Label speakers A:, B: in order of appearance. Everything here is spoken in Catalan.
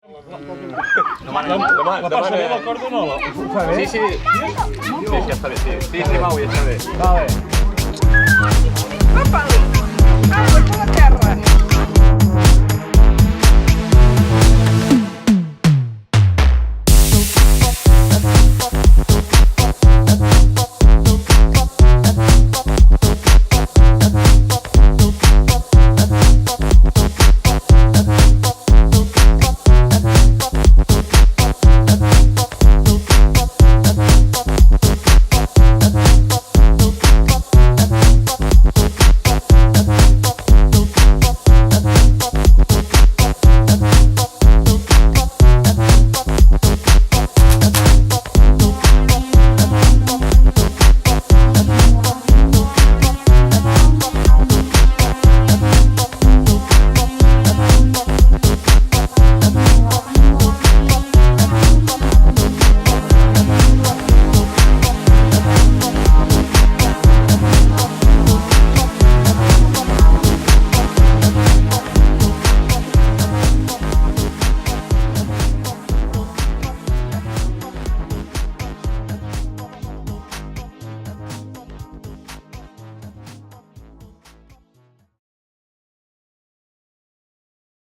A: La passa bé la corda o no?
B: Fa bé?
C: Sí, ja està bé, sí. Sí, Mau, ja està bé.
B: Vale.
D: Opa! Ah, pues póngate